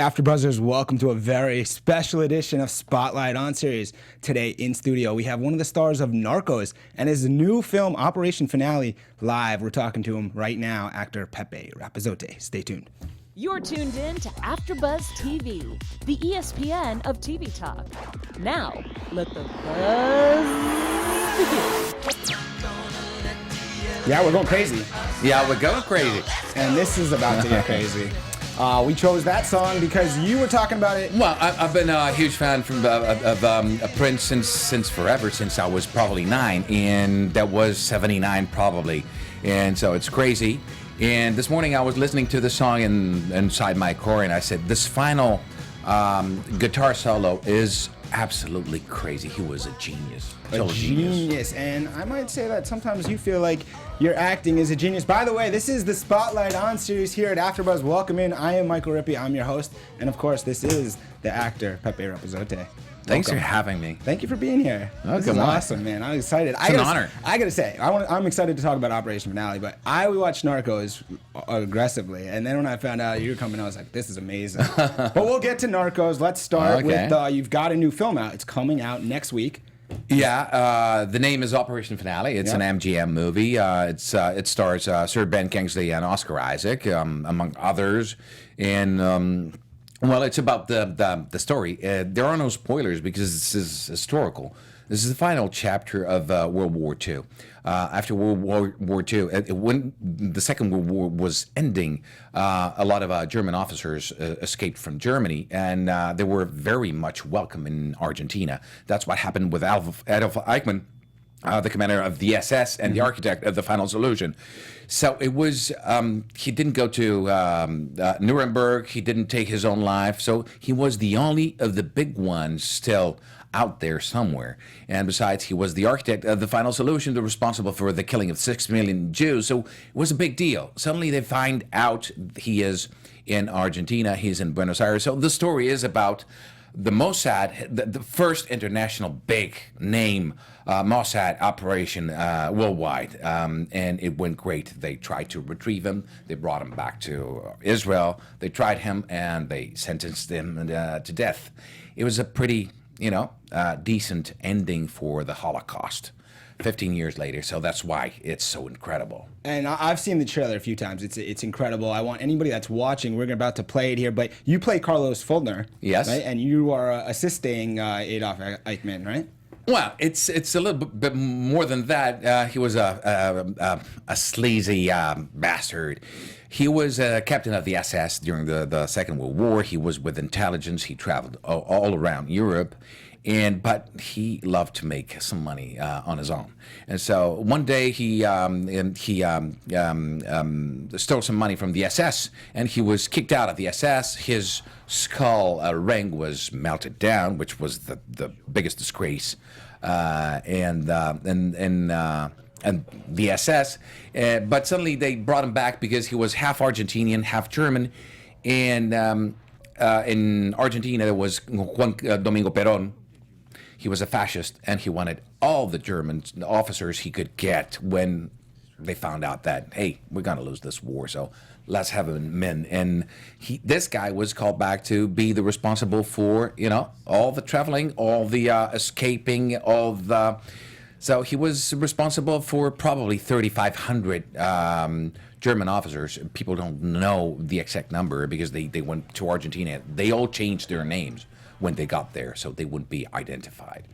AfterBuzzers, welcome to a very special edition of Spotlight On series. Today in studio, we have one of the stars of Narcos and his new film, Operation Finale, live. We're talking to him right now, actor Pêpé Rapazote. Stay tuned. You're tuned in to AfterBuzz TV, the ESPN of TV talk. Now, let the buzz begin. Yeah, we're going crazy. Yeah, we're going crazy. And this is about to get crazy. We chose that song because you were talking about it. Well, I've been a huge fan of Prince since forever, since I was probably 9, and that was 79 probably. And so it's crazy. And this morning I was listening to the song inside my car, and I said, this final guitar solo is absolutely crazy. He was a genius. A genius. And I might say that sometimes you feel like your acting is a genius. By the way, this is the Spotlight On series here at AfterBuzz. Welcome in. I am Michael Rippe. I'm your host. And of course, this is the actor, Pêpé Rapazote. Thanks for having me. Thank you for being here. Oh, this is awesome, man. I'm excited. It's an honor. I gotta say, I'm excited to talk about Operation Finale, but I watched Narcos aggressively, and then when I found out you were coming, I was like, this is amazing. But we'll get to Narcos. Let's start with you've got a new film out. It's coming out next week. Yeah, the name is Operation Finale. It's an MGM movie. It stars Sir Ben Kingsley and Oscar Isaac, among others, and. Well, it's about the story. There are no spoilers because this is historical. This is the final chapter of World War II. After World War II, when the Second World War was ending, a lot of German officers escaped from Germany, and they were very much welcome in Argentina. That's what happened with Adolf Eichmann, the commander of the SS and the architect of the final solution. So it was, he didn't go to Nuremberg, he didn't take his own life, so he was the only of the big ones still out there somewhere. And besides, he was the architect of the final solution, responsible for the killing of 6 million Jews, so it was a big deal. Suddenly they find out he is in Argentina, he's in Buenos Aires. So the story is about the Mossad, the first international big name Mossad operation worldwide, and it went great. They tried to retrieve him. They brought him back to Israel. They tried him, and they sentenced him to death. It was a pretty, decent ending for the Holocaust. 15 years later, so that's why it's so incredible. And I've seen the trailer a few times. It's incredible. I want anybody that's watching, we're about to play it here, but you play Carlos Fultner. Yes. Right? And you are assisting Adolf Eichmann, right? Well, it's a little bit more than that. He was a sleazy bastard. He was a captain of the SS during the Second World War. He was with intelligence. He traveled all around Europe. But he loved to make some money on his own, and so one day he stole some money from the SS, and he was kicked out of the SS. His skull ring was melted down, which was the biggest disgrace, and the SS. But suddenly they brought him back because he was half Argentinian, half German, and in Argentina there was Juan Domingo Perón. He was a fascist, and he wanted all the German officers he could get when they found out that, hey, we're going to lose this war, so let's have him in. And this guy was called back to be the responsible for, all the traveling, all the escaping, so he was responsible for probably 3,500 German officers. People don't know the exact number because they went to Argentina. They all changed their names when they got there, so they wouldn't be identified.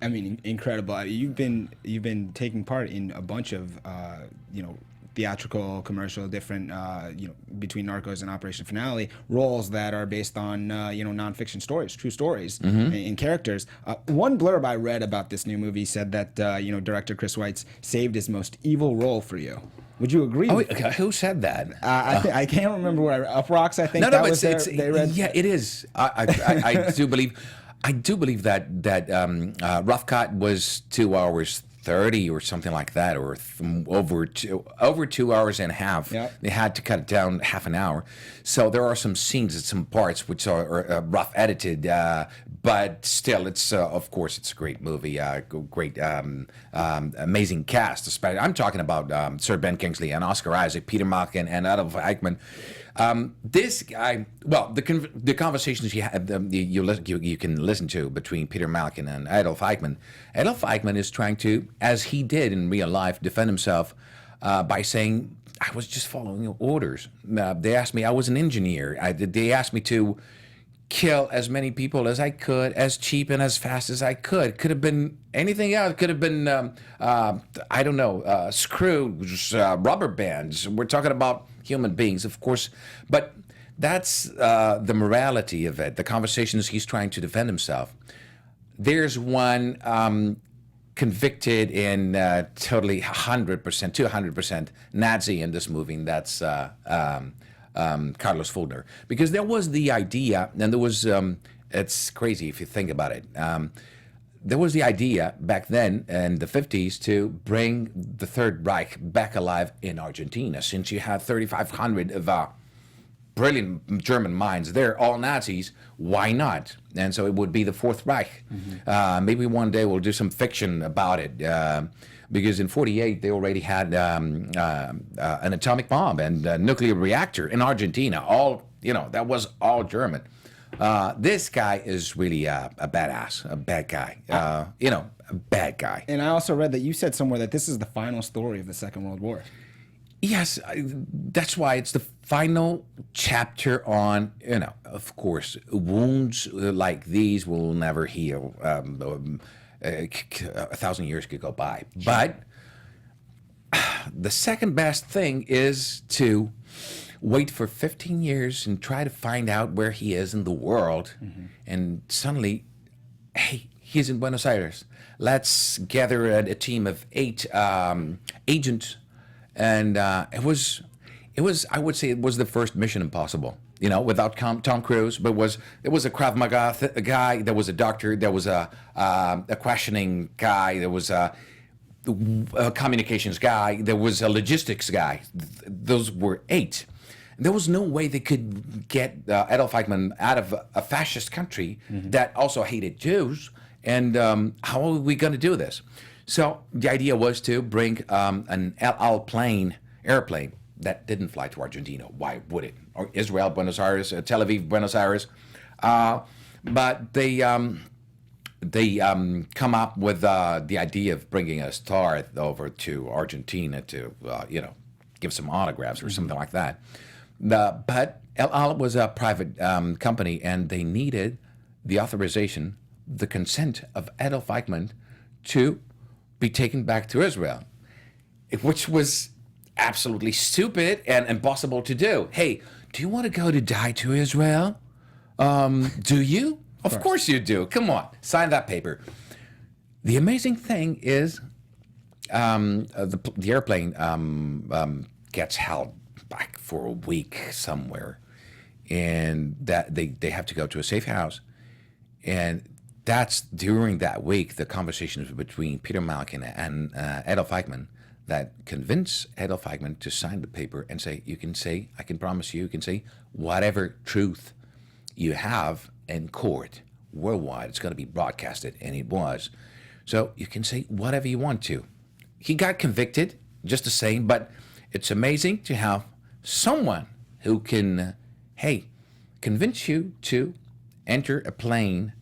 I mean, incredible. You've been taking part in a bunch of theatrical, commercial, different between Narcos and Operation Finale roles that are based on nonfiction stories, true stories, and characters. One blurb I read about this new movie said that director Chris Weitz saved his most evil role for you. Would you agree? Oh, who said that? I can't remember where Up Rocks. I think no, that but was they read. Yeah, it is. I do believe. I do believe that Rough Cut was 2 hours 30 or something like that, or over 2 hours and a half. Yep. They had to cut it down half an hour. So there are some scenes and some parts which are rough edited, but still, it's of course it's a great movie, great, amazing cast. I'm talking about Sir Ben Kingsley and Oscar Isaac, Peter Malkin, and Adolf Eichmann. This guy, well, the conversations you have, you can listen to between Peter Malkin and Adolf Eichmann. Adolf Eichmann is trying to, as he did in real life, defend himself by saying, I was just following orders. They asked me, I was an engineer. They asked me to kill as many people as I could, as cheap and as fast as I could. Could have been anything else. Could have been, I don't know, screws, rubber bands. We're talking about human beings, of course. But that's the morality of it, the conversations he's trying to defend himself. There's one convicted in totally 100%, 200% Nazi in this movie, and that's Carlos Fulner, because there was the idea, and there was, it's crazy if you think about it, there was the idea back then in the 50s to bring the Third Reich back alive in Argentina, since you had 3,500 of brilliant German minds there, all Nazis, why not? And so it would be the Fourth Reich. Maybe one day we'll do some fiction about it. Because in 48 they already had an atomic bomb and a nuclear reactor in Argentina. All, that was all German. This guy is really a badass, a bad guy. A bad guy. And I also read that you said somewhere that this is the final story of the Second World War. Yes, that's why it's the final chapter on, of course, wounds like these will never heal. 1,000 years could go by. But the second best thing is to wait for 15 years and try to find out where he is in the world. And suddenly, hey, he's in Buenos Aires. Let's gather a team of 8 agents. And it was, I would say it was the first Mission Impossible. Without Tom Cruise, but there was a Krav Maga guy, there was a doctor, there was a questioning guy, there was a communications guy, there was a logistics guy. Those were 8. There was no way they could get Adolf Eichmann out of a fascist country that also hated Jews. And how are we going to do this? So the idea was to bring an El Al airplane that didn't fly to Argentina. Why would it? Or Israel, Buenos Aires, Tel Aviv, Buenos Aires. But they come up with the idea of bringing a star over to Argentina to, give some autographs or something like that. But El Al was a private company, and they needed the authorization, the consent of Adolf Eichmann to be taken back to Israel, which was absolutely stupid and impossible to do. Hey, do you want to go to die to Israel? Do you? Of course you do. Come on, sign that paper. The amazing thing is the airplane gets held back for a week somewhere, and that they have to go to a safe house. And that's during that week, the conversations between Peter Malkin and Adolf Eichmann that convince Adolf Eichmann to sign the paper and say, I can promise you can say whatever truth you have in court worldwide, it's going to be broadcasted, and it was. So you can say whatever you want to. He got convicted, just the same, but it's amazing to have someone who can, convince you to enter a plane,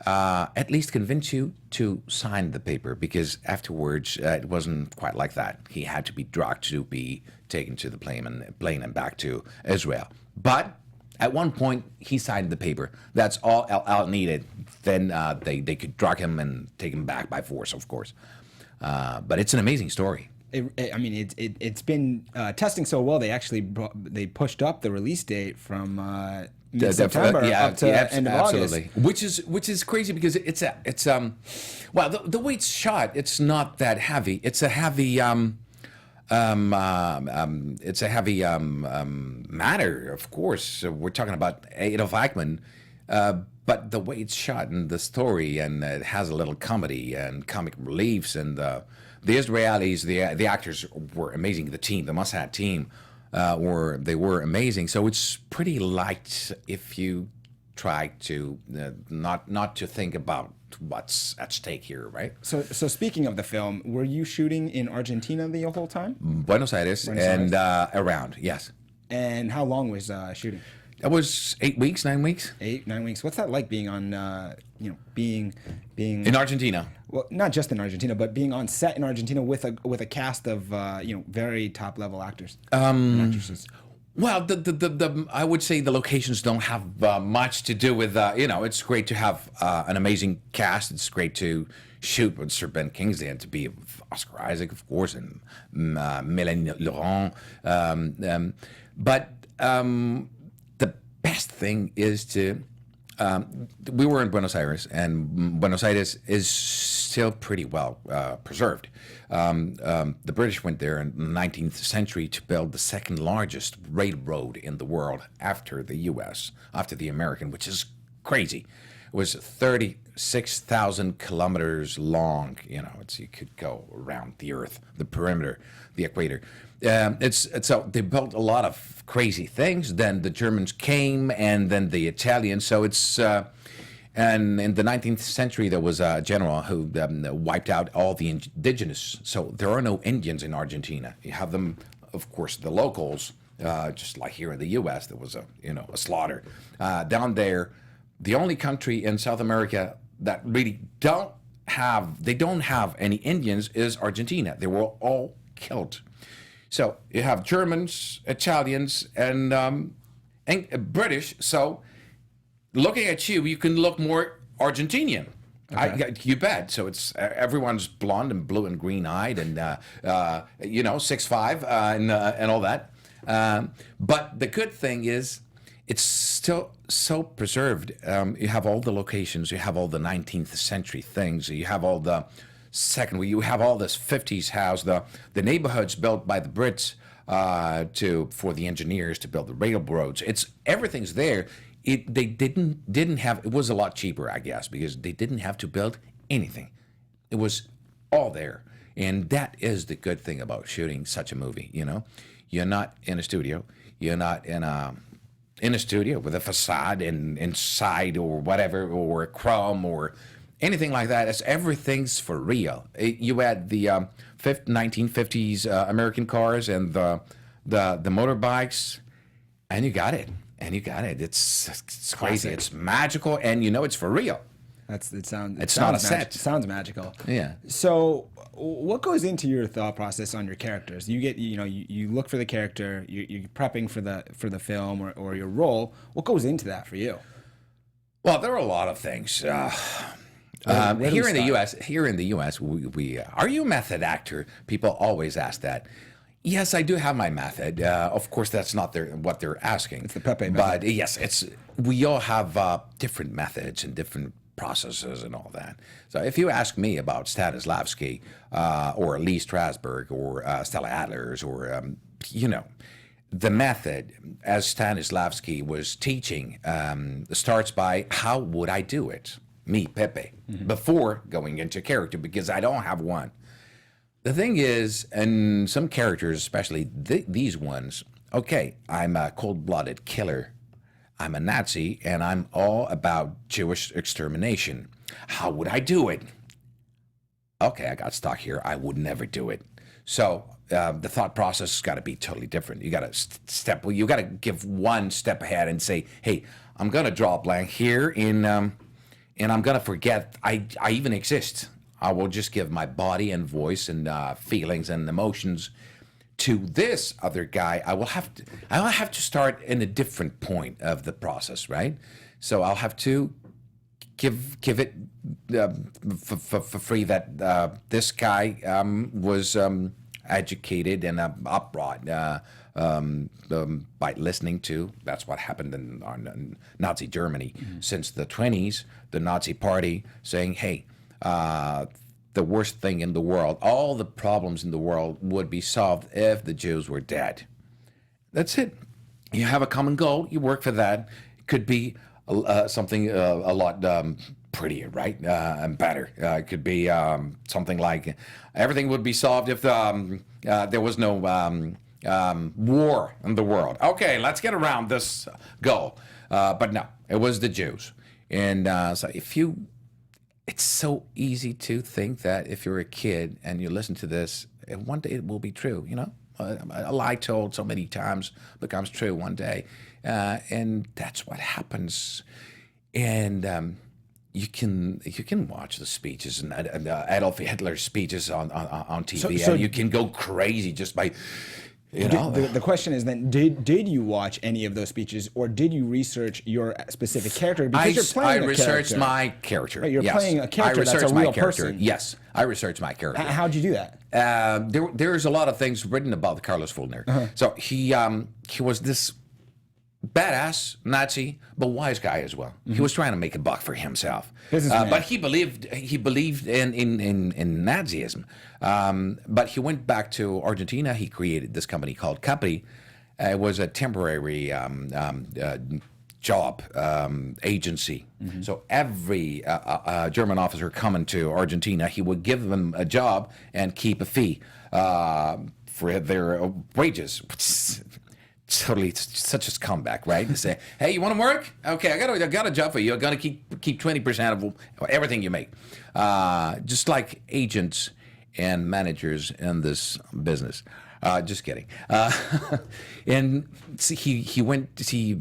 at least convince you to sign the paper, because afterwards it wasn't quite like that. He had to be drugged to be taken to the plane and back to Israel. But at one point, he signed the paper. That's all El Al needed. Then they could drug him and take him back by force, of course. But it's an amazing story. It's been testing so well. They actually they pushed up the release date from September up to end of absolutely. August. Which is crazy, because it's well, the way it's shot, it's not that heavy. It's a heavy matter, of course. We're talking about Adolf Eichmann, but the way it's shot and the story, and it has a little comedy and comic reliefs, and the Israelis, the actors were amazing. The team, the Mossad team, were amazing. So it's pretty light if you try to not to think about what's at stake here, right? So speaking of the film, were you shooting in Argentina the whole time? Buenos Aires and around, yes. And how long was shooting? It was 8 weeks, 9 weeks 8, 9 weeks. What's that like being on, being in Argentina. well, not just in Argentina, but being on set in Argentina with a cast of very top level actors and actresses. Well, the I would say the locations don't have much to do with it's great to have an amazing cast. It's great to shoot with Sir Ben Kingsley and to be with Oscar Isaac, of course, and Mélanie Laurent. But the best thing is to we were in Buenos Aires, and Buenos Aires is still pretty well preserved. The British went there in the 19th century to build the second largest railroad in the world after the U.S., after the American, which is crazy. It was 36,000 kilometers long. You could go around the Earth, the perimeter, the equator. So they built a lot of crazy things. Then the Germans came, and then the Italians. So it's and in the 19th century there was a general who wiped out all the indigenous. So there are no Indians in Argentina. You have them, of course, the locals. Just like here in the U.S., there was a slaughter down there. The only country in South America that really don't have any Indians is Argentina. They were all killed. So you have Germans, Italians, and British. So looking at you, you can look more Argentinian. Okay. You bet. So it's everyone's blonde and blue and green eyed and 6'5" and all that. But the good thing is, it's still so preserved. You have all the locations. You have all the 19th century things. You have all the you have all this 50s house. The neighborhoods built by the Brits for the engineers to build the railroads. Everything's there. They didn't have. It was a lot cheaper, I guess, because they didn't have to build anything. It was all there, and that is the good thing about shooting such a movie. You're not in a studio. You're not in a studio with a facade and inside or whatever, or a chrome or anything like that. Everything's for real. You add the 1950s American cars and the motorbikes, and you got it. It's crazy. It's magical, and it's for real. It sounds. It's not a set. It sounds magical. Yeah. So, what goes into your thought process on your characters? You get, you look for the character. You're prepping for the film or your role. What goes into that for you? Well, there are a lot of things. Here in the U.S., we are you a method actor? People always ask that. Yes, I do have my method. Of course, that's not what they're asking. It's the Pêpé method. But yes, we all have different methods and different processes and all that. So if you ask me about Stanislavski or Lee Strasberg or Stella Adlers or the method, as Stanislavski was teaching, starts by how would I do it, me, Pêpé, before going into character, because I don't have one. The thing is, and some characters, especially these ones, okay, I'm a cold-blooded killer. I'm a Nazi, and I'm all about Jewish extermination. How would I do it? Okay, I got stuck here. I would never do it. So the thought process has got to be totally different. You got to you got to give one step ahead and say, hey, I'm going to draw a blank here, and I'm going to forget I even exist. I will just give my body and voice and feelings and emotions to this other guy. I will have to start in a different point of the process, right? So I'll have to give it for free that this guy was educated and upbrought by listening to. That's what happened in Nazi Germany since the 1920s. The Nazi Party saying, hey. The worst thing in the world, all the problems in the world would be solved if the Jews were dead. That's it. You have a common goal. You work for that. It could be something a lot prettier, right? And better. It could be something like everything would be solved if there was no war in the world. Okay, let's get around this goal. But no, it was the Jews. And so it's so easy to think that if you're a kid and you listen to this, one day it will be true, a lie told so many times becomes true one day, and that's what happens. And you can watch the speeches and Adolf Hitler's speeches on TV, So and you can go crazy just by. You know, the question is then, did you watch any of those speeches, or did you research your specific character? Because you're playing I researched character. my character. Right, you're yes. playing a character I that's researched a my real character. person. Yes, I researched my character. How'd you do that? There's a lot of things written about Carlos Fulner. So he was this badass Nazi, but wise guy as well. He was trying to make a buck for himself, but he believed in Nazism. But he went back to Argentina. He created this company called Capri. It was a temporary job agency. So every German officer coming to Argentina, he would give them a job and keep a fee for their wages. Totally, such a comeback, right? They say, "Hey, you want to work? Okay, I got a job for you. I'm gonna keep 20% of everything you make." Just like agents and managers in this business. Just kidding. And he went to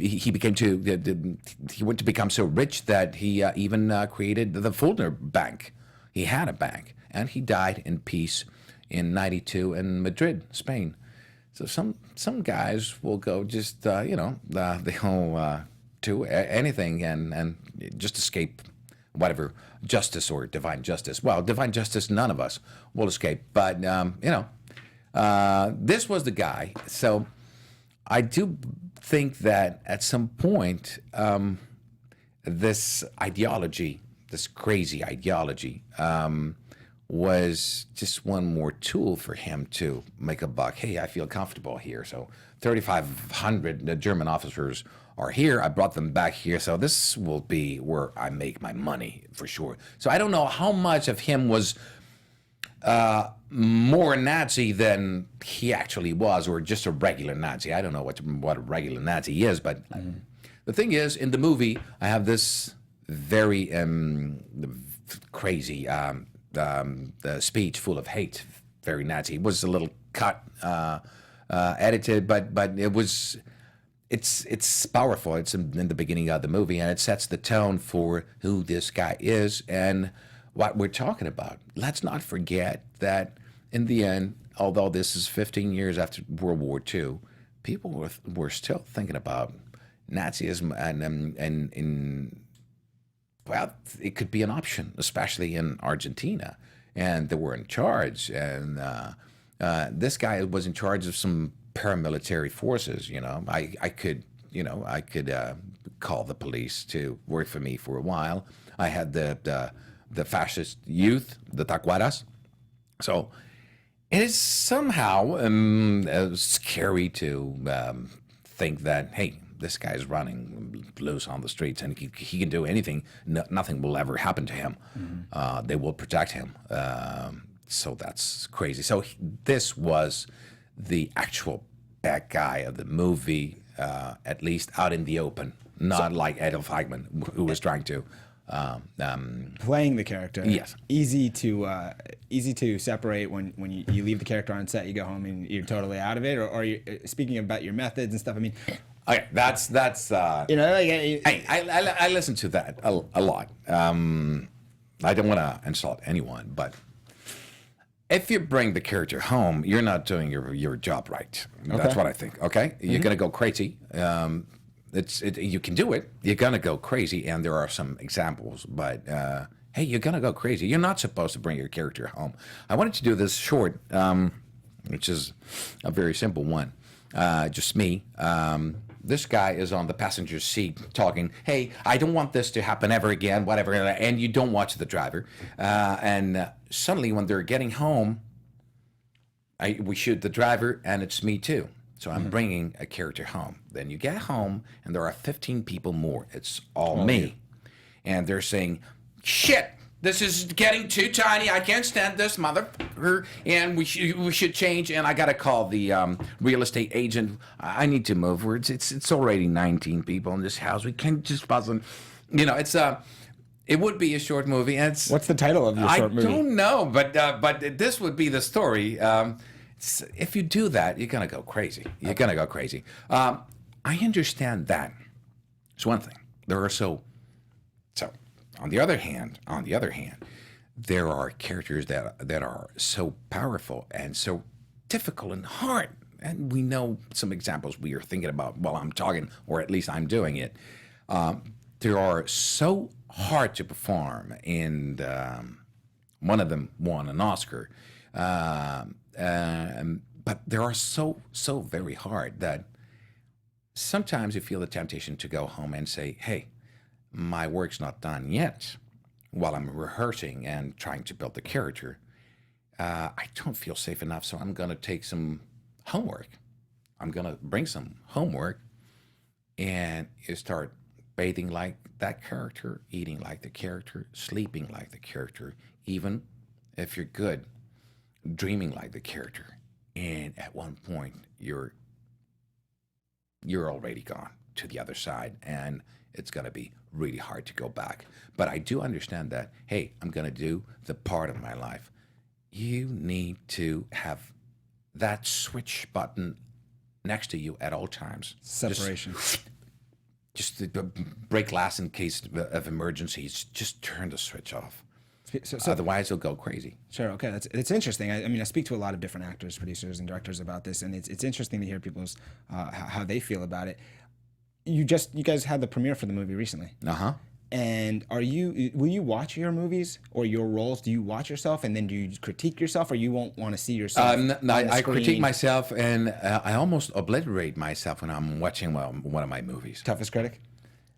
become so rich that he even created the Fulner Bank. He had a bank, and he died in peace in '92 in Madrid, Spain. So some guys will go just they'll do anything and just escape whatever justice or divine justice. Well, divine justice, none of us will escape. But this was the guy. So I do think that at some point this ideology, this crazy ideology, was just one more tool for him to make a buck. Hey, I feel comfortable here. So 3,500 German officers are here. I brought them back here. So this will be where I make my money for sure. So I don't know how much of him was more Nazi than he actually was, or just a regular Nazi. I don't know what a regular Nazi is, but the thing is, in the movie, I have this very crazy speech full of hate, very Nazi. It was a little cut, edited, but it's powerful. It's in the beginning of the movie, and it sets the tone for who this guy is and what we're talking about. Let's not forget that in the end, although this is 15 years after World War II, people were still thinking about Nazism and well, it could be an option, especially in Argentina. And they were in charge. And this guy was in charge of some paramilitary forces. I could call the police to work for me for a while. I had the fascist youth, the Tacuaras. So it is somehow scary to think that, hey, this guy's running loose on the streets and he can do anything. Nothing will ever happen to him. They will protect him. So that's crazy. So this was the actual bad guy of the movie, at least out in the open, not like Adolf Eichmann, who was trying to... playing the character. Yes. Easy to separate when you leave the character on set, you go home and you're totally out of it, or you, speaking about your methods and stuff. I mean... Okay, that's I listen to that a lot. I don't want to insult anyone, but if you bring the character home, you're not doing your job right. That's what I think. Okay, you're gonna go crazy. You can do it. You're gonna go crazy, and there are some examples. But hey, you're gonna go crazy. You're not supposed to bring your character home. I wanted to do this short, which is a very simple one. Just me. This guy is on the passenger seat talking, hey, I don't want this to happen ever again, whatever, and you don't watch the driver. And suddenly when they're getting home, we shoot the driver, and it's me too. So I'm bringing a character home. Then you get home, and there are 15 people more. It's all me. You. And they're saying, shit, this is getting too tiny. I can't stand this motherfucker, and we should change. And I got to call the real estate agent. I need to move. It's already 19 people in this house. We can't just puzzle. It would be a short movie. And what's the title of your short movie? I don't know, but this would be the story. if you do that, you're gonna go crazy. You're gonna go crazy. I understand that. It's one thing. There are so. On the other hand, there are characters that are so powerful and so difficult and hard. And we know some examples we are thinking about while I'm talking, or at least I'm doing it. They are so hard to perform, and one of them won an Oscar. But they are so very hard that sometimes you feel the temptation to go home and say, hey, my work's not done yet. While I'm rehearsing and trying to build the character, I don't feel safe enough, so I'm going to take some homework. I'm going to bring some homework, and you start bathing like that character, eating like the character, sleeping like the character, even if you're good, dreaming like the character. And at one point, you're already gone to the other side, and it's going to be really hard to go back. But I do understand that, hey, I'm going to do the part of my life. You need to have that switch button next to you at all times. Separation. Just to break glass in case of emergencies. Just turn the switch off. So otherwise, it'll go crays. Sure. Okay. It's interesting. I mean, I speak to a lot of different actors, producers, and directors about this, and it's interesting to hear people's how they feel about it. You guys had the premiere for the movie recently. And will you watch your movies or your roles? Do you watch yourself and then do you critique yourself, or you won't want to see yourself? I critique myself, and I almost obliterate myself when I'm watching one of my movies. Toughest Critic?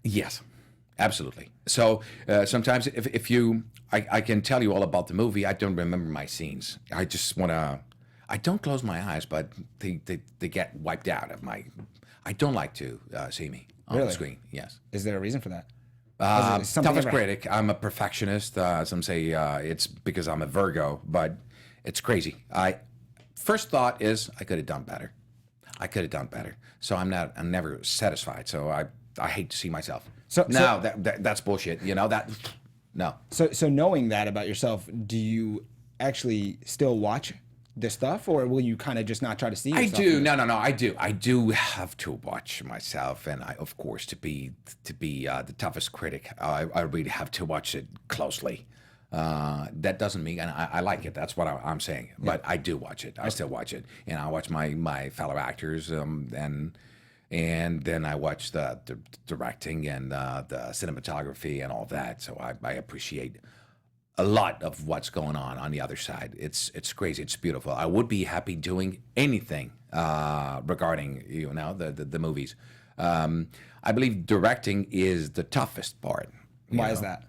Yes, absolutely. So sometimes if I can tell you all about the movie, I don't remember my scenes. I just want to, I don't close my eyes, but they get wiped out of my, I don't like to see me on the screen. Yes. Is there a reason for that? Toughest Critic. I'm a perfectionist. Some say it's because I'm a Virgo, but it's crazy. First thought is I could have done better. So I'm never satisfied. So I hate to see myself. That's bullshit. You know that. No. So knowing that about yourself, do you actually still watch the stuff, or will you kind of just not try to see yourself? I do. No. I do. I do have to watch myself, and of course, to be the toughest critic, I really have to watch it closely. That doesn't mean, and I like it. That's what I'm saying. Yeah. But I do watch it. I still watch it, and I watch my fellow actors, and then I watch the directing and the cinematography and all that. So I appreciate a lot of what's going on the other side. It's crazy. It's beautiful. I would be happy doing anything regarding the movies. I believe directing is the toughest part. Why is that?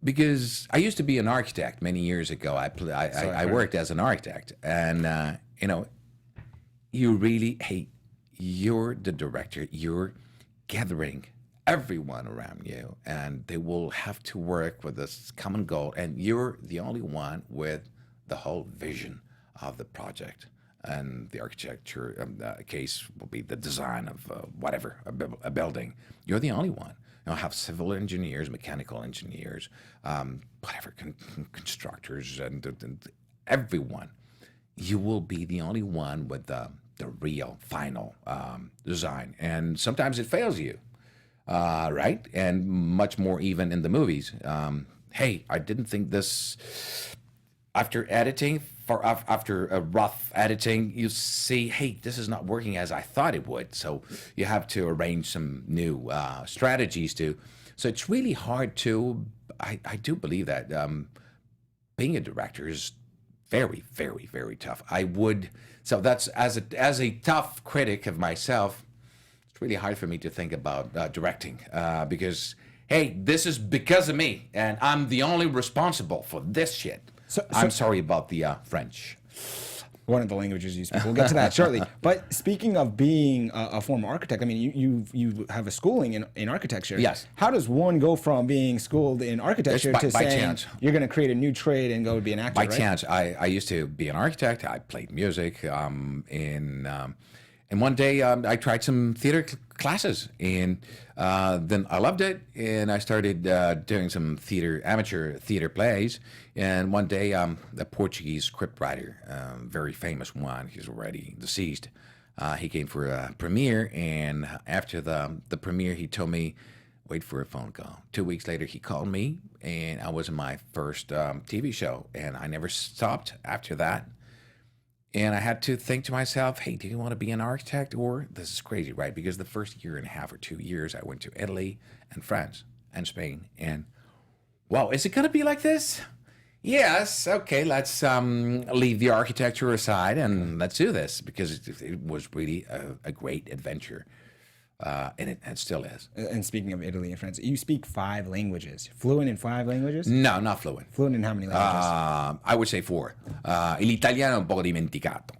Because I used to be an architect many years ago. I worked as an architect, and you really you're the director. You're gathering everyone around you, and they will have to work with this common goal, and you're the only one with the whole vision of the project. And the architecture case will be the design of whatever, a building. You're the only one. You'll have civil engineers, mechanical engineers, whatever, constructors, and everyone. You will be the only one with the real final design, and sometimes it fails you. Right? And much more even in the movies. Hey, I didn't think this. After editing, after a rough editing, you see, hey, this is not working as I thought it would. So you have to arrange some new strategies to. So it's really hard to. I do believe that being a director is very, very, very tough. So that's as a tough critic of myself. Really hard for me to think about directing because, hey, this is because of me, and I'm the only responsible for this shit. I'm sorry about the French. One of the languages you speak. We'll get to that shortly. But speaking of being a former architect, I mean, you have a schooling in architecture. Yes. How does one go from being schooled in architecture to saying chance. You're going to create a new trade and go be an actor? By chance. I used to be an architect. I played music And one day I tried some theater classes, and then I loved it, and I started doing some amateur theater plays. And one day, a Portuguese scriptwriter, very famous one, he's already deceased, he came for a premiere, and after the premiere, he told me, wait for a phone call. 2 weeks later, he called me, and I was in my first TV show, and I never stopped after that. And I had to think to myself, hey, do you want to be an architect? Or, this is crazy, right? Because the first year and a half or 2 years, I went to Italy and France and Spain. And, wow, is it going to be like this? Yes, okay, let's leave the architecture aside and let's do this. Because it was really a great adventure. And it still is. And speaking of Italy and France, you speak 5 languages. Fluent in 5 languages? No, not fluent. Fluent in how many languages? I would say 4. L'italiano è un poco dimenticato.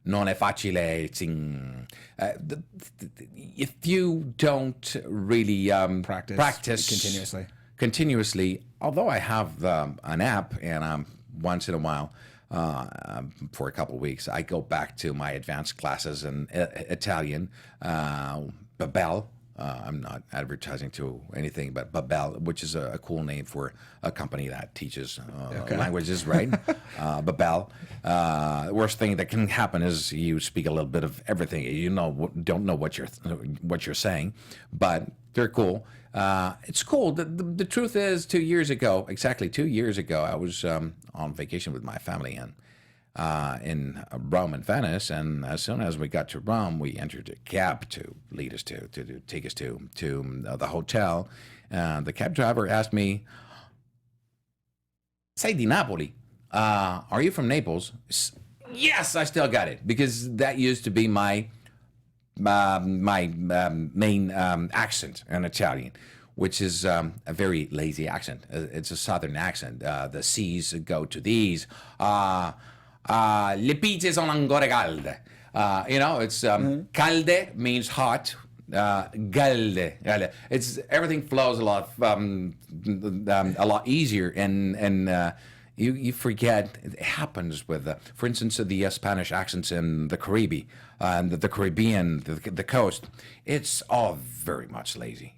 Non è facile. If you don't really practice continuously, although I have an app, and once in a while, for a couple of weeks, I go back to my advanced classes in Italian, Babel. I'm not advertising to anything, but Babel, which is a cool name for a company that teaches languages, right? Babel. Worst thing that can happen is you speak a little bit of everything. You don't know what you're saying, but they're cool. It's cool. The truth is, 2 years ago, exactly 2 years ago, I was on vacation with my family in Rome and Venice, and as soon as we got to Rome, we entered a cab to lead us to take us to the hotel. The cab driver asked me, "Sei di Napoli? Are you from Naples?" Yes, I still got it, because that used to be my main accent in Italian, which is a very lazy accent. It's a southern accent. The C's go to these. Le pizze sono ancora calde. It's calde means hot. Galde. It's everything flows a lot easier, and you forget. It happens with, for instance, the Spanish accents in the Caribbean, the Caribbean, the coast. It's all very much lazy.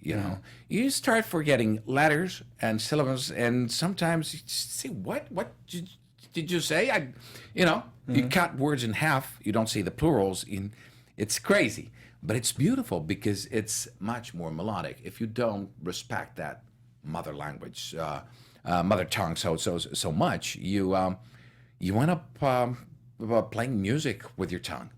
You start forgetting letters and syllables, and sometimes you say, "What did you say?" You cut words in half. You don't see the plurals. It's crazy, but it's beautiful because it's much more melodic. If you don't respect that mother language, mother tongue so much, you end up playing music with your tongue.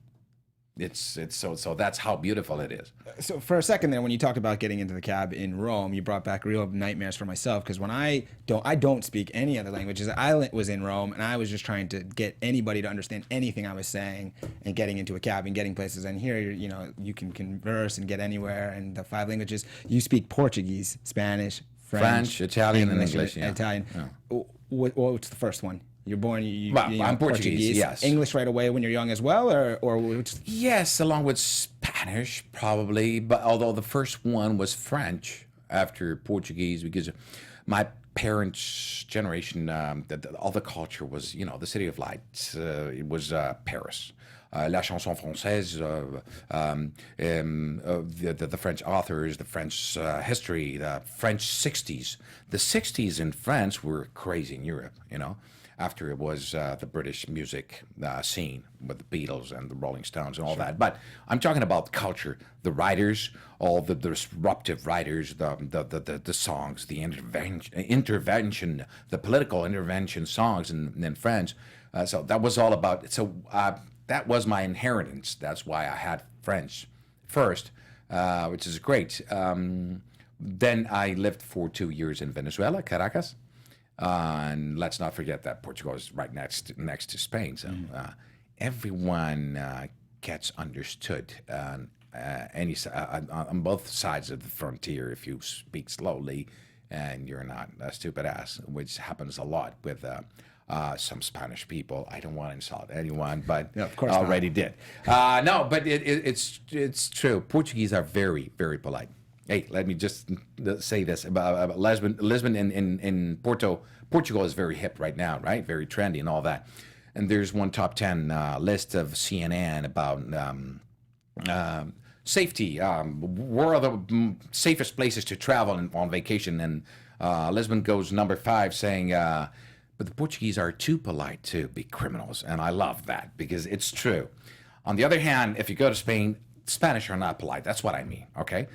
It's so that's how beautiful it is. So for a second there, when you talked about getting into the cab in Rome, you brought back real nightmares for myself, because when I don't speak any other languages. I was in Rome, and I was just trying to get anybody to understand anything I was saying, and getting into a cab and getting places. And here, you can converse and get anywhere, and the 5 languages. You speak Portuguese, Spanish, French, Italian, and English. Yeah. Italian. Yeah. What's the first one? You're born. I'm Portuguese. Yes. English right away when you're young as well, or yes, along with Spanish probably. But although the first one was French after Portuguese, because my parents' generation, all the culture was, the City of Lights. It was Paris. La chanson française, the French authors, the French history, the French 60s. The 60s in France were crazy in Europe, after it was the British music scene with the Beatles and the Rolling Stones and all that. But I'm talking about culture, the writers, all the disruptive writers, the songs, the intervention, the political intervention songs in French. So that was all about it. So that was my inheritance. That's why I had French first, which is great. Then I lived for 2 years in Venezuela, Caracas. And let's not forget that Portugal is right next to Spain. So everyone gets understood on both sides of the frontier if you speak slowly and you're not a stupid ass, which happens a lot with some Spanish people. I don't want to insult anyone, but of course already did. No, but it's true. Portuguese are very, very polite. Hey, let me just say this about Lisbon in Portugal is very hip right now, right? Very trendy and all that. and there's one top 10 list of CNN about safety. Where are the safest places to travel on vacation? And Lisbon goes number 5, saying, but the Portuguese are too polite to be criminals. And I love that because it's true. On the other hand, if you go to Spain, Spanish are not polite. That's what I mean, okay?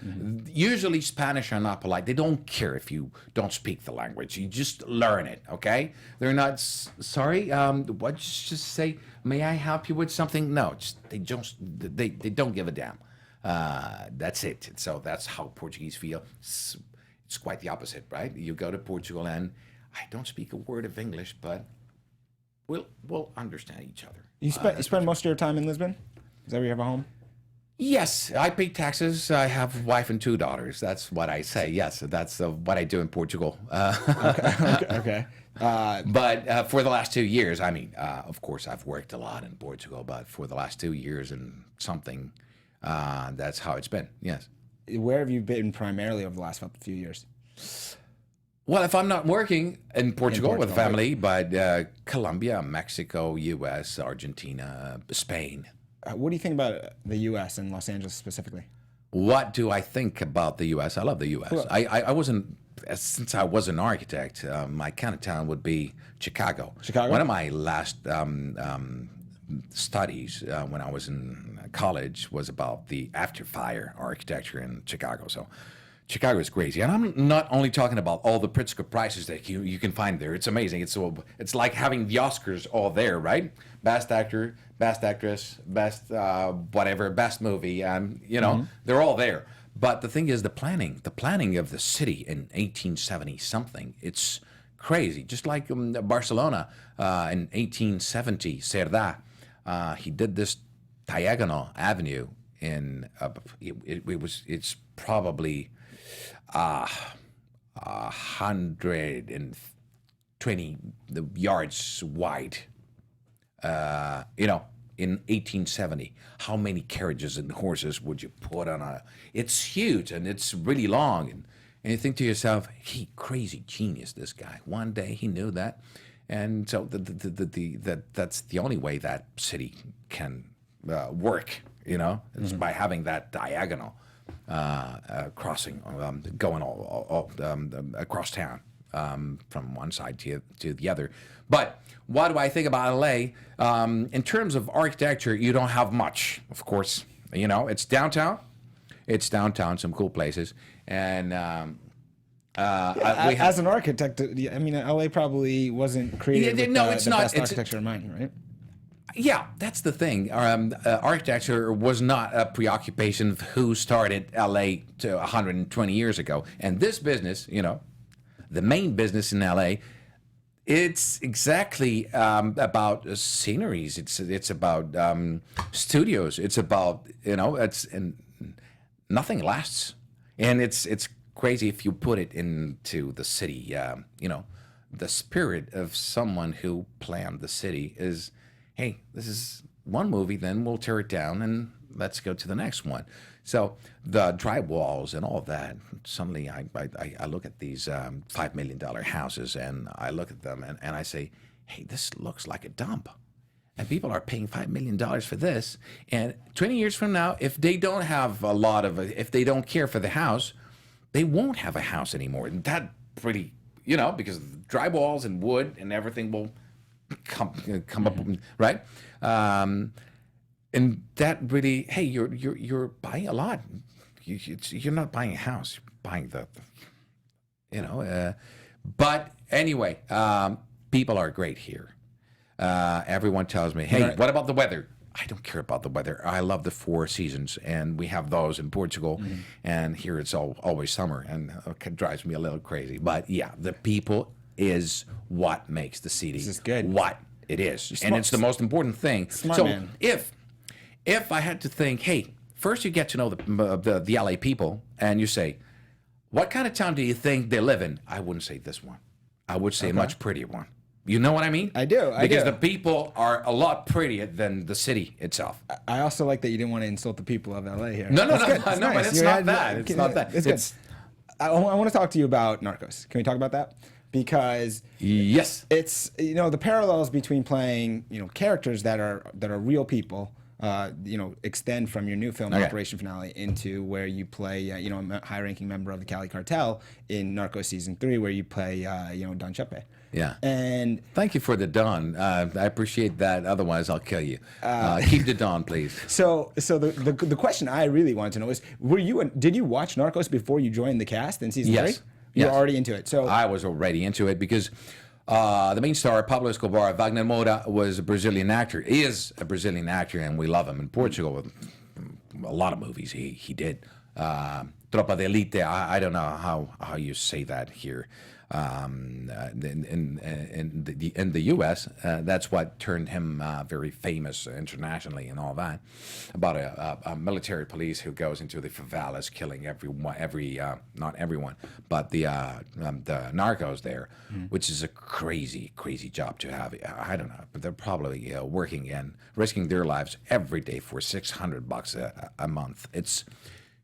Usually Spanish are not polite. They don't care if you don't speak the language. You just learn it, okay? They're not, sorry, what did you just say? May I help you with something? No, they don't give a damn. That's it. So that's how Portuguese feel. It's quite the opposite, right? You go to Portugal and I don't speak a word of English, but we'll understand each other. You spend most of your time in Lisbon? Is that where you have a home? Yes, I pay taxes. I have a wife and 2 daughters. That's what I say. Yes, that's what I do in Portugal. Okay. But for the last 2 years, I mean, of course, I've worked a lot in Portugal, but for the last 2 years and something, that's how it's been. Yes. Where have you been primarily over the last few years? Well, if I'm not working in Portugal with family, but Colombia, Mexico, U.S., Argentina, Spain. What do you think about the U.S. and Los Angeles specifically? What do I think about the U.S.? I love the U.S. I wasn't, since I was an architect, my kind of town would be Chicago. Chicago? One of my last studies when I was in college was about the after-fire architecture in Chicago. So Chicago is crazy. And I'm not only talking about all the Pritzker prizes that you can find there. It's amazing. It's like having the Oscars all there, right? Best actor, best actress, best whatever, best movie. They're all there. But the thing is, the planning of the city in 1870 something, it's crazy. Just like Barcelona in 1870, Cerdà, he did this diagonal avenue in it's probably 120 yards wide. In 1870, how many carriages and horses would you put on a? It's huge and it's really long, and you think to yourself, he crazy genius, this guy. One day he knew that, and so that's the only way that city can work. It's by having that diagonal crossing, going all across town. From one side to the other. But what do I think about LA? In terms of architecture, you don't have much, of course. It's downtown. Some cool places. And as an architect, I mean, LA probably wasn't created with the best architecture in mind, right? Yeah, that's the thing. Architecture was not a preoccupation of who started LA to 120 years ago. And this business, the main business in LA, it's exactly about sceneries. It's about studios. It's about and nothing lasts, and it's crazy if you put it into the city. The spirit of someone who planned the city is, hey, this is one movie, then we'll tear it down and let's go to the next one. So the dry walls and all that, suddenly I look at these $5 million houses and I look at them and I say, hey, this looks like a dump. And people are paying $5 million for this. And 20 years from now, if they don't have if they don't care for the house, they won't have a house anymore. And that pretty, because dry walls and wood and everything will come up, right? And that really, hey, you're buying a lot. You're not buying a house. You're buying But anyway, people are great here. Everyone tells me, hey, what about the weather? I don't care about the weather. I love the 4 seasons, and we have those in Portugal. And here it's always summer, and it drives me a little crazy. But yeah, the people is what makes the city what it is, and it's the most important thing. Smart man. If I had to think, hey, first you get to know the LA people, and you say, what kind of town do you think they live in? I wouldn't say this one. I would say a much prettier one. You know what I mean? I do. Because the people are a lot prettier than the city itself. I also like that you didn't want to insult the people of LA here. No, but it's not that. It's not that. It's good. I want to talk to you about Narcos. Can we talk about that? because Yes. it's the parallels between playing characters that are real people extend from your new film Operation Finale into where you play a high-ranking member of the Cali cartel in Narcos season 3, where you play Don Chepe. Yeah. And Thank you for the Don. I appreciate that. Otherwise, I'll kill you. Keep the Don, please. so the question I really wanted to know is, did you watch Narcos before you joined the cast in season 3? Yes. You were Yes. already into it. So I was already into it because the main star, Pablo Escobar, Wagner Moura, was a Brazilian actor. He is a Brazilian actor, and we love him in Portugal. With a lot of movies he did. Tropa de Elite. I don't know how you say that here. In the U.S., that's what turned him very famous internationally and all that. About a military police who goes into the favelas, killing not everyone, but the narcos there, which is a crazy job to have. I don't know, but they're probably working and risking their lives every day for $600 a month. It's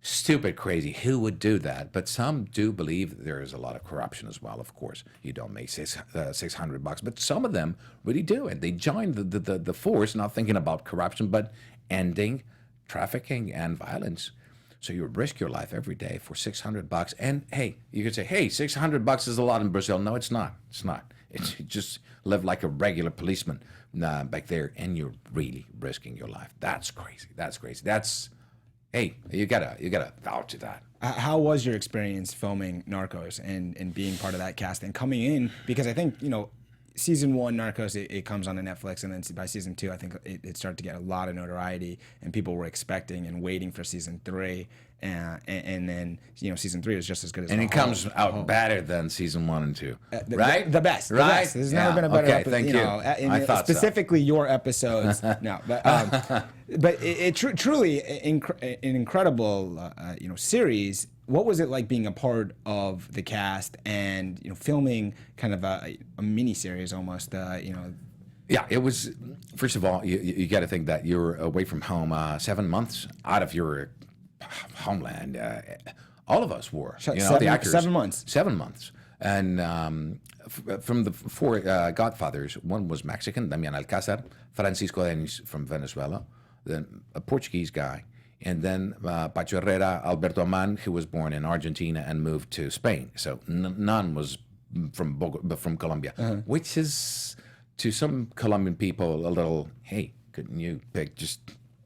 stupid crazy. Who would do that? But some do believe there is a lot of corruption as well. Of course, you don't make $600, but some of them really do, and they join the force, not thinking about corruption, but ending trafficking and violence. So you risk your life every day for $600, and hey, you could say, hey, $600 is a lot in Brazil. No, it's not. It's not. It's you just live like a regular policeman back there, and you're really risking your life. That's crazy. That's crazy. Hey, you gotta vouch to that. How was your experience filming Narcos and being part of that cast and coming in? Because I think, season 1 Narcos, it comes on to Netflix, and then by season 2, I think it started to get a lot of notoriety, and people were expecting and waiting for season 3. And then season 3 is just as good as. And it comes out better than season 1 and 2, right? The best, right? The best. There's never been a better. Okay, thank you. I thought specifically your episodes. No, but it truly an incredible series. What was it like being a part of the cast and filming kind of a mini series almost? Yeah, it was. First of all, you got to think that you're away from home 7 months out of your homeland. All of us were. The actors. 7 months. 7 months. And from the 4 Godfathers, one was Mexican, Damian Alcázar, Francisco Denis from Venezuela, then a Portuguese guy, and then Pacho Herrera, Alberto Aman, who was born in Argentina and moved to Spain. So none was from Colombia, which is, to some Colombian people, a little, hey, couldn't you pick just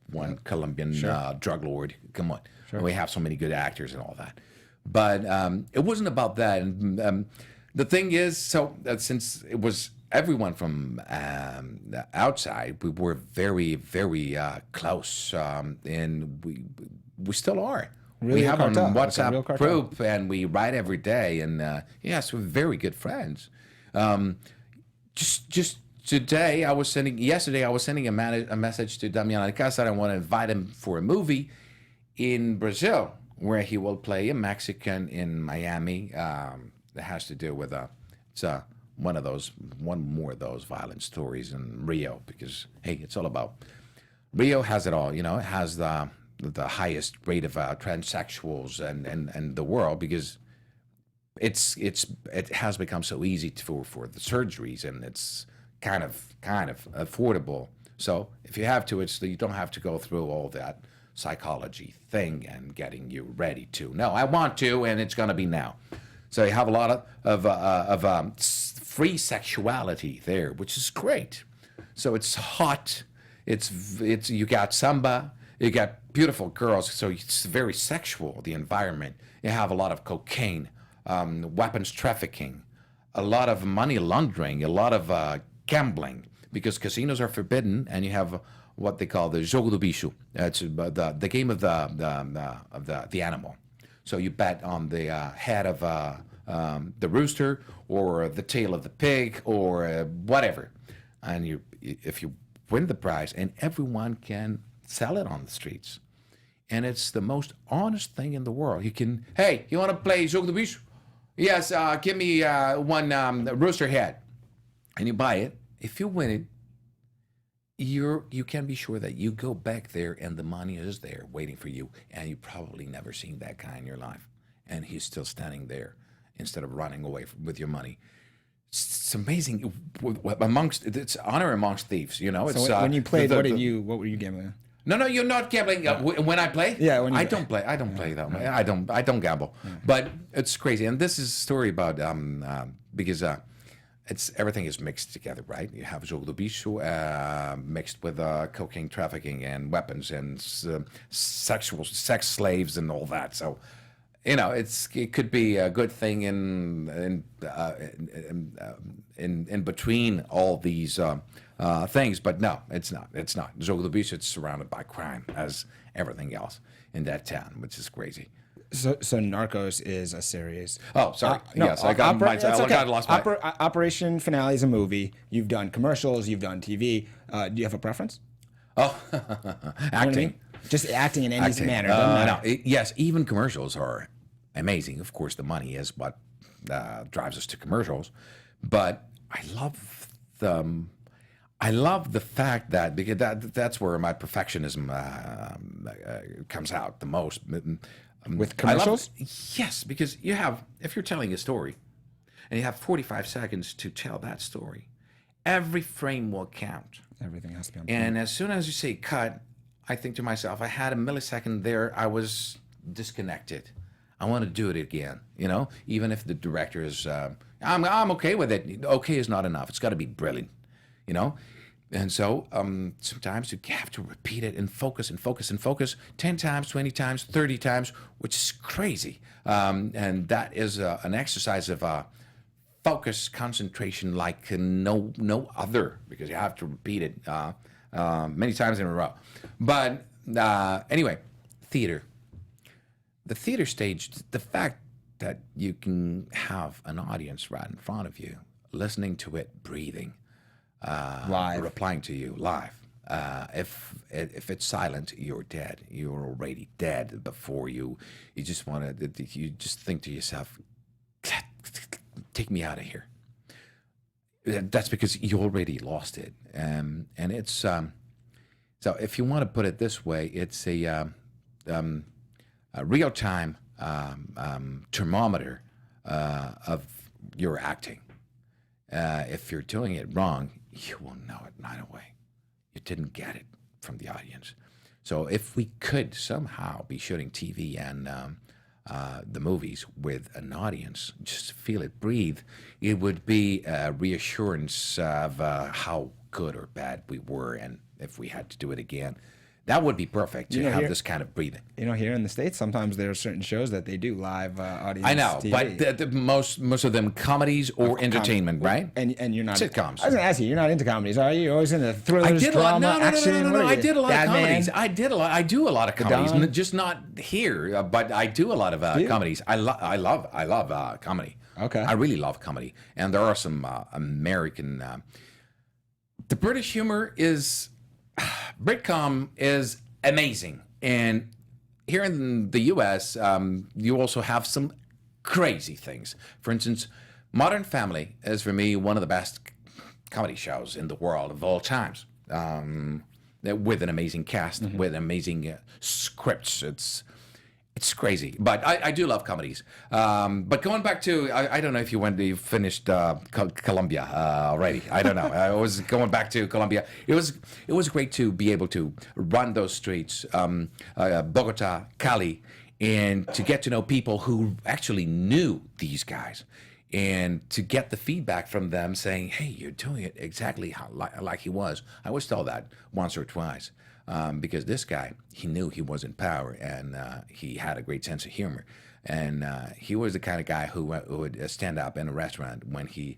one Colombian drug lord? Come on. Sure. We have so many good actors and all that. But it wasn't about that. And the thing is, since it was everyone from the outside, we were very, very close. And we still are. Really, we have a WhatsApp group, and we write every day. And yes, we're very good friends. Just yesterday, I was sending a message to Damian Alcázar. I want to invite him for a movie in Brazil, where he will play a Mexican in Miami. That has to do with one more of those violent stories in Rio, because hey, it's all about Rio has it all. It has the highest rate of transsexuals in the world, because it has become so easy for the surgeries, and it's kind of affordable. So if you have to, you don't have to go through all that psychology thing and getting you ready to. No, I want to, and it's going to be now. So you have a lot of free sexuality there, which is great. So it's hot. It's you got samba. You got beautiful girls. So it's very sexual, the environment. You have a lot of cocaine, weapons trafficking, a lot of money laundering, a lot of gambling, because casinos are forbidden, and you have what they call the jogo do bicho. It's the game of the animal. So you bet on the head of the rooster, or the tail of the pig, or whatever, and if you win the prize, and everyone can sell it on the streets, and it's the most honest thing in the world. Hey, you want to play jogo do bicho? Yes, give me one rooster head, and you buy it. If you win it, you can be sure that you go back there and the money is there waiting for you, and you've probably never seen that guy in your life, and he's still standing there instead of running away with your money. It's amazing amongst it's honor amongst thieves. You know, it's So when you played, what were you gambling on? No, you're not gambling. When I play, Yeah, when you I play. don't play. I don't play that way. I don't gamble. But it's crazy, and this is a story about because it's everything is mixed together, right? You have jogo do bicho mixed with cocaine trafficking and weapons and sex slaves and all that. So, you know, it could be a good thing in between all these things, but no, it's not. It's not. Jogo do bicho, it's surrounded by crime as everything else in that town, which is crazy. So Narcos is a series. Oh, sorry. No, Yes, I got that's okay. I lost my. Operation Finale is a movie. You've done commercials. You've done TV. Do you have a preference? Oh, You know what I acting. mean? Just acting in any Acting. manner. Doesn't matter. No, yes, even commercials are amazing. Of course, the money is what drives us to commercials, but I love the fact that because that's where my perfectionism comes out the most. With commercials? Yes, because if you're telling a story and you have 45 seconds to tell that story, every frame will count. Everything has to be on. And as soon as you say cut, I think to myself, I had a millisecond there, I was disconnected. I want to do it again, you know, even if the director is, I'm okay with it. Okay is not enough. It's got to be brilliant, you know. And so sometimes you have to repeat it and focus 10 times, 20 times, 30 times, which is crazy. And that is an exercise of focus, concentration like no other, because you have to repeat it many times in a row. But anyway, theater. The theater stage, the fact that you can have an audience right in front of you, listening to it, breathing, Live. replying to you live. If it's silent, you're dead. You're already dead before you just want to. You just think to yourself, "Take me out of here." That's because you already lost it, and it's so. If you want to put it this way, it's a real-time thermometer of your acting. If you're doing it wrong, you will know it right away. You didn't get it from the audience. So if we could somehow be shooting TV and the movies with an audience, just feel it breathe, it would be a reassurance of how good or bad we were, and if we had to do it again, that would be perfect to have this kind of breathing. You know, here in the States, sometimes there are certain shows that they do live audience. I know, TV. but most of them comedies or entertainment, right? And you're not Sitcoms. I was going to ask you, you're not into comedies, are you? You're always into thrillers, I did a lot. drama, action. No. What are I you? did a lot of Batman? comedies. I do a lot of comedies, Don? just not here. But I do a lot of comedies. I love comedy. Okay. I really love comedy, and there are some American. The British humor is Britcom is amazing, and here in the U.S., you also have some crazy things. For instance, Modern Family is for me one of the best comedy shows in the world of all times, with an amazing cast, with amazing scripts. It's crazy, but I do love comedies. But going back to, I don't know if you finished Colombia already. I don't know. I was going back to Colombia. It was great to be able to run those streets, Bogota, Cali, and to get to know people who actually knew these guys, and to get the feedback from them saying, "Hey, you're doing it exactly like he was." I was told that once or twice. Because this guy, he knew he was in power, and he had a great sense of humor. And he was the kind of guy who would stand up in a restaurant when he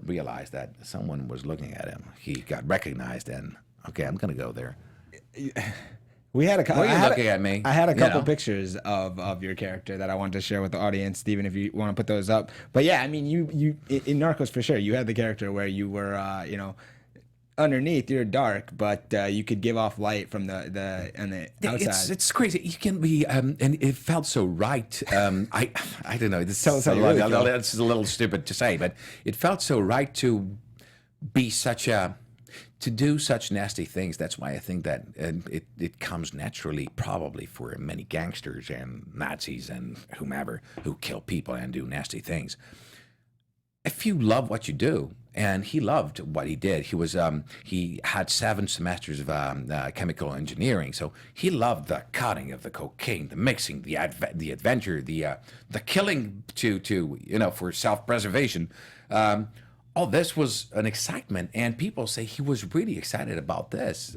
realized that someone was looking at him. He got recognized, and, okay, I'm going to go there. We had a Why are you looking at me? I had a couple know? pictures of your character that I wanted to share with the audience, Steven, if you want to put those up. But yeah, I mean, you in Narcos for sure, you had the character where you were, underneath you're dark, but you could give off light from the outside. It's crazy. You can be, and it felt so right. I don't know. This Tell us how you really feel. It's a little stupid to say, but it felt so right to be to do such nasty things. That's why I think that it comes naturally, probably for many gangsters and Nazis and whomever who kill people and do nasty things. if you love what you do, and he loved what he did. He had 7 semesters of chemical engineering, so he loved the cutting of the cocaine, the mixing, the adventure, the killing for self-preservation. All this was an excitement, and people say he was really excited about this.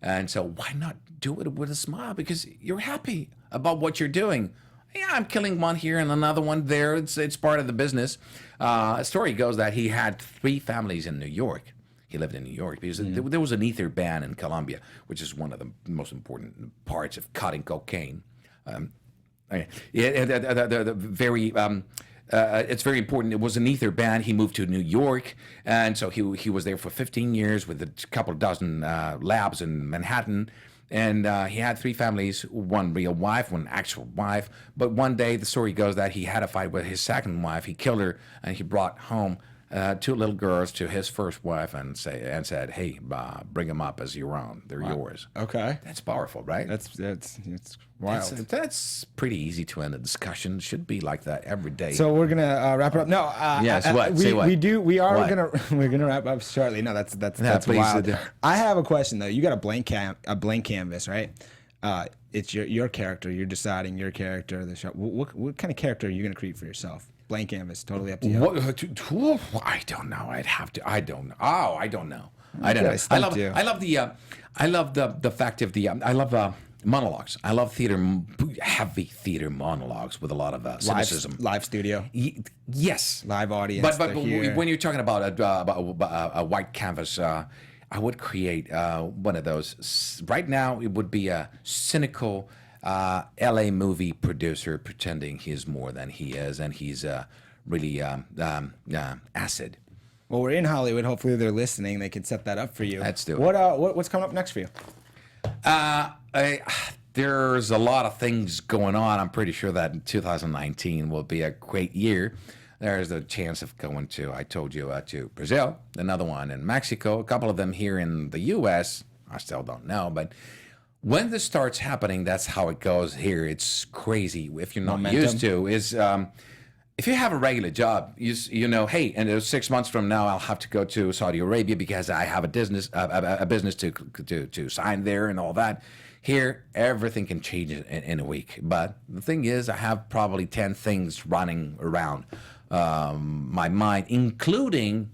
And so why not do it with a smile? Because you're happy about what you're doing. Yeah, I'm killing one here and another one there. It's part of the business. A story goes that he had 3 families in New York. He lived in New York because there was an ether ban in Colombia, which is one of the most important parts of cutting cocaine. It's very important. It was an ether ban. He moved to New York, and so he was there for 15 years with a couple of dozen labs in Manhattan. And he had 3 families, one real wife, one actual wife. But one day, the story goes that he had a fight with his second wife. He killed her, and he brought home 2 little girls to his first wife and said, "Hey, bring them up as your own. They're yours." Okay. That's powerful, right? That's wild. That's pretty easy to end a discussion. It should be like that every day. So we're gonna wrap it up. No. Yes. What? Say what? We are What? we're gonna wrap up shortly. No, that's please wild. do. I have a question though. You got a blank canvas, right? It's your character. You're deciding your character. The show. What kind of character are you gonna create for yourself? Blank canvas. Totally up to you. I don't know. I'd have to. I don't know. Oh, I don't know. I don't know. I love the fact of the. I love monologues. I love heavy theater monologues with a lot of cynicism. Live studio. Yes. Live audience. But when you're talking about a white canvas, I would create one of those. Right now, it would be a cynical LA movie producer pretending he's more than he is, and he's really acid. Well, we're in Hollywood. Hopefully, they're listening. They can set that up for you. Let's do it. What's coming up next for you? There's a lot of things going on. I'm pretty sure that 2019 will be a great year. There's a chance of going to, I told you, to Brazil, another one in Mexico, a couple of them here in the U.S. I still don't know, but when this starts happening, that's how it goes here. It's crazy. If you're not used to, if you have a regular job, you know, hey, and 6 months from now, I'll have to go to Saudi Arabia because I have a business to sign there and all that. Here, everything can change in a week. But the thing is, I have probably 10 things running around my mind, including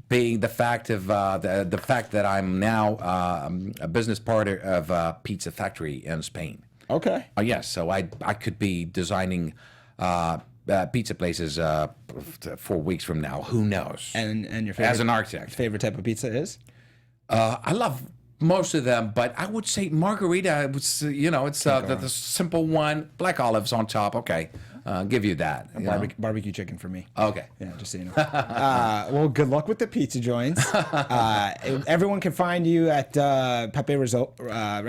being the fact of the fact that I'm now a business partner of a pizza factory in Spain. Okay. Yes, so I could be designing pizza places 4 weeks from now. Who knows? And your favorite, as an architect, favorite type of pizza is? I love most of them, but I would say margarita. It's the simple one, black olives on top. Okay. Give you that. Barbecue chicken for me. Okay. Yeah, just so you know. Well, good luck with the pizza joints. Everyone can find you at Pêpé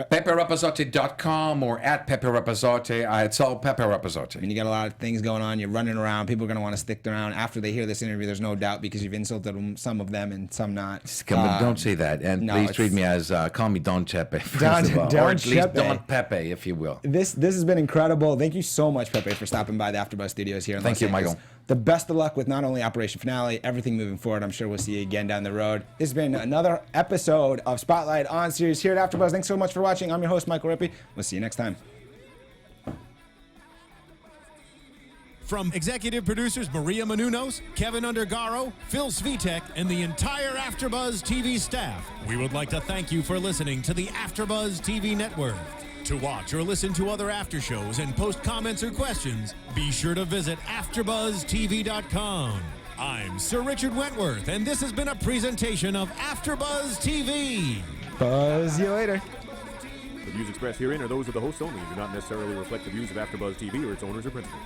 Rapazote.com or at Pêpé Rapazote. It's all Pêpé Rapazote. And you got a lot of things going on. You're running around. People are going to want to stick around after they hear this interview. There's no doubt because you've insulted them, some of them and some not. Don't say that. And please treat me as, call me Don Chepe. Or at least Don Pepe, if you will. This has been incredible. Thank you so much, Pêpé, for stopping by the AfterBuzz Studios here in Los Angeles. Michael. The best of luck with not only Operation Finale, everything moving forward. I'm sure we'll see you again down the road. This has been another episode of Spotlight On series here at AfterBuzz. Thanks so much for watching. I'm your host, Michael Rippe. We'll see you next time. From executive producers Maria Menounos, Keven Undergaro, Phil Svitek, and the entire AfterBuzz TV staff, we would like to thank you for listening to the AfterBuzz TV network. To watch or listen to other after shows and post comments or questions, be sure to visit AfterBuzzTV.com. I'm Sir Richard Wentworth, and this has been a presentation of AfterBuzz TV. Buzz you later. The views expressed herein are those of the hosts only and do not necessarily reflect the views of AfterBuzz TV or its owners or principals.